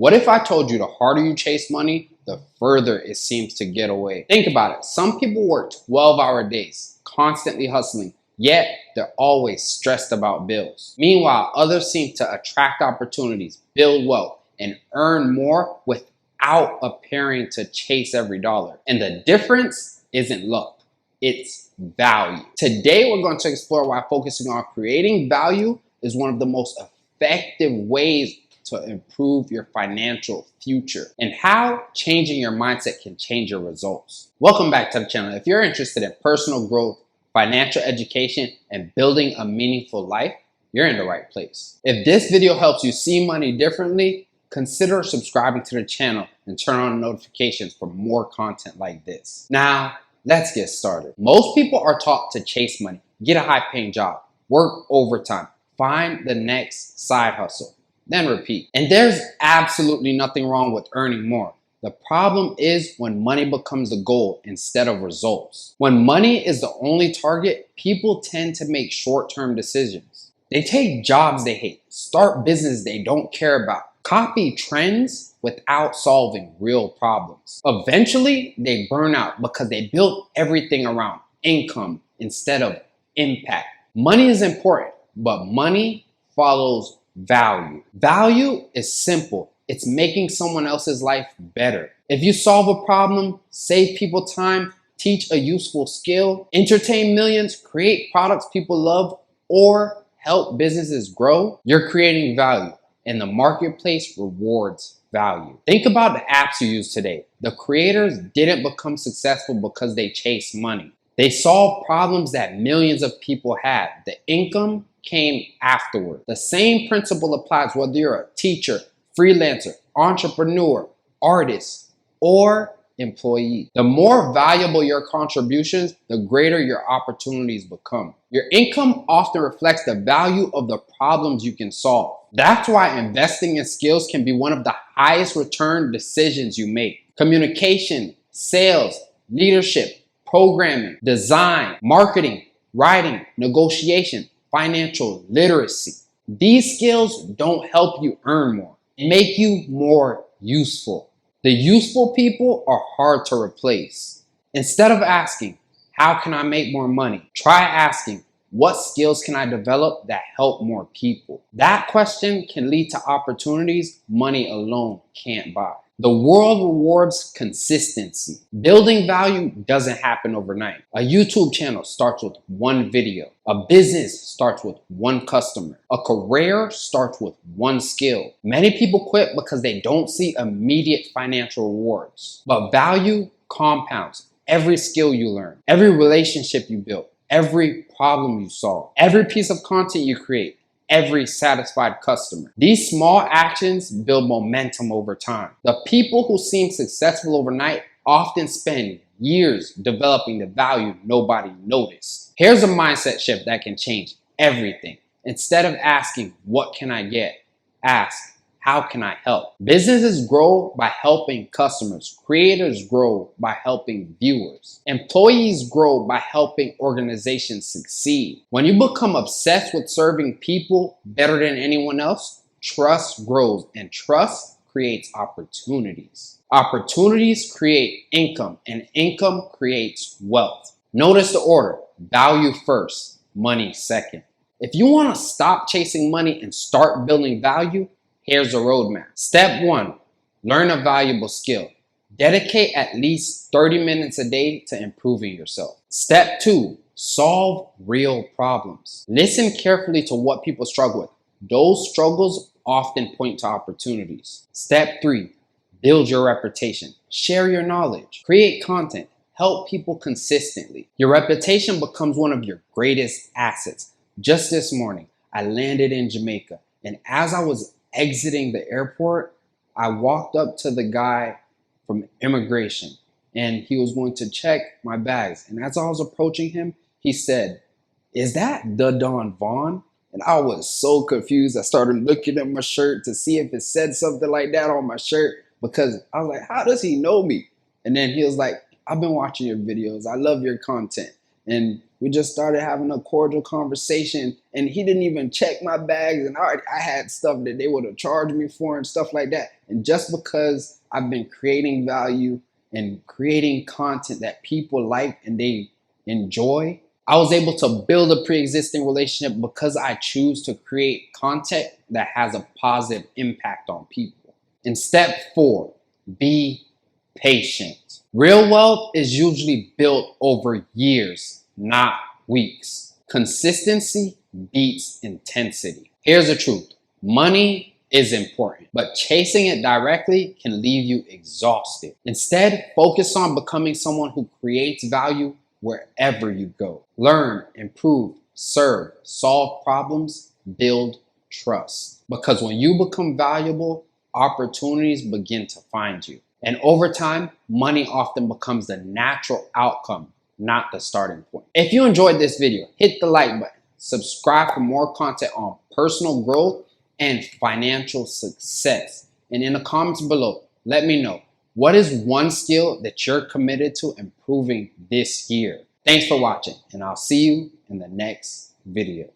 What if I told you the harder you chase money, the further it seems to get away? Think about it. Some people work 12-hour days, constantly hustling, yet they're always stressed about bills. Meanwhile, others seem to attract opportunities, build wealth, and earn more without appearing to chase every dollar. And the difference isn't luck, it's value. Today, we're going to explore why focusing on creating value is one of the most effective ways to improve your financial future, and how changing your mindset can change your results. Welcome back to the channel. If you're interested in personal growth, financial education, and building a meaningful life, you're in the right place. If this video helps you see money differently, consider subscribing to the channel and turn on notifications for more content like this. Now, let's get started. Most people are taught to chase money, get a high-paying job, work overtime, find the next side hustle, then repeat. And there's absolutely nothing wrong with earning more. The problem is when money becomes the goal instead of results. When money is the only target, people tend to make short-term decisions. They take jobs they hate, start business they don't care about, copy trends without solving real problems. Eventually, they burn out because they built everything around income instead of impact. Money is important, but money follows value. Value is simple. It's making someone else's life better. If you solve a problem, save people time, teach a useful skill, entertain millions, create products people love, or help businesses grow, you're creating value, and the marketplace rewards value. Think about the apps you use today. The creators didn't become successful because they chased money. They solved problems that millions of people had. The income came afterward. The same principle applies whether you're a teacher, freelancer, entrepreneur, artist, or employee. The more valuable your contributions, the greater your opportunities become. Your income often reflects the value of the problems you can solve. That's why investing in skills can be one of the highest return decisions you make. Communication, sales, leadership, programming, design, marketing, writing, negotiation, financial literacy. These skills don't help you earn more. They make you more useful. The useful people are hard to replace. Instead of asking, how can I make more money? Try asking, what skills can I develop that help more people? That question can lead to opportunities money alone can't buy. The world rewards consistency. Building value doesn't happen overnight. A YouTube channel starts with one video. A business starts with one customer. A career starts with one skill. Many people quit because they don't see immediate financial rewards. But value compounds. Every skill you learn, every relationship you build, every problem you solve, every piece of content you create, every satisfied customer. These small actions build momentum over time. The people who seem successful overnight often spend years developing the value nobody noticed. Here's a mindset shift that can change everything. Instead of asking, what can I get? Ask, how can I help? Businesses grow by helping customers. Creators grow by helping viewers. Employees grow by helping organizations succeed. When you become obsessed with serving people better than anyone else, trust grows, and trust creates opportunities. Opportunities create income, and income creates wealth. Notice the order: value first, money second. If you want to stop chasing money and start building value, here's a roadmap. Step 1, learn a valuable skill. Dedicate at least 30 minutes a day to improving yourself. Step 2, solve real problems. Listen carefully to what people struggle with. Those struggles often point to opportunities. Step 3, build your reputation. Share your knowledge. Create content. Help people consistently. Your reputation becomes one of your greatest assets. Just this morning, I landed in Jamaica, and as I was exiting the airport, I walked up to the guy from immigration, and he was going to check my bags. And as I was approaching him, he said, "Is that the Don Vaughn?" And I was so confused. I started looking at my shirt to see if it said something like that on my shirt, because I was like, how does he know me? And then he was like, "I've been watching your videos. I love your content." And we just started having a cordial conversation, and he didn't even check my bags, and I had stuff that they would have charged me for and stuff like that. And just because I've been creating value and creating content that people like and they enjoy, I was able to build a pre-existing relationship because I choose to create content that has a positive impact on people. And step 4, be patient. Real wealth is usually built over years, not weeks. Consistency beats intensity. Here's the truth. Money is important, but chasing it directly can leave you exhausted. Instead, focus on becoming someone who creates value wherever you go. Learn, improve, serve, solve problems, build trust. Because when you become valuable, opportunities begin to find you. And over time, money often becomes the natural outcome, not the starting point. If you enjoyed this video, hit the like button. Subscribe for more content on personal growth and financial success. And in the comments below, let me know, what is one skill that you're committed to improving this year? Thanks for watching, and I'll see you in the next video.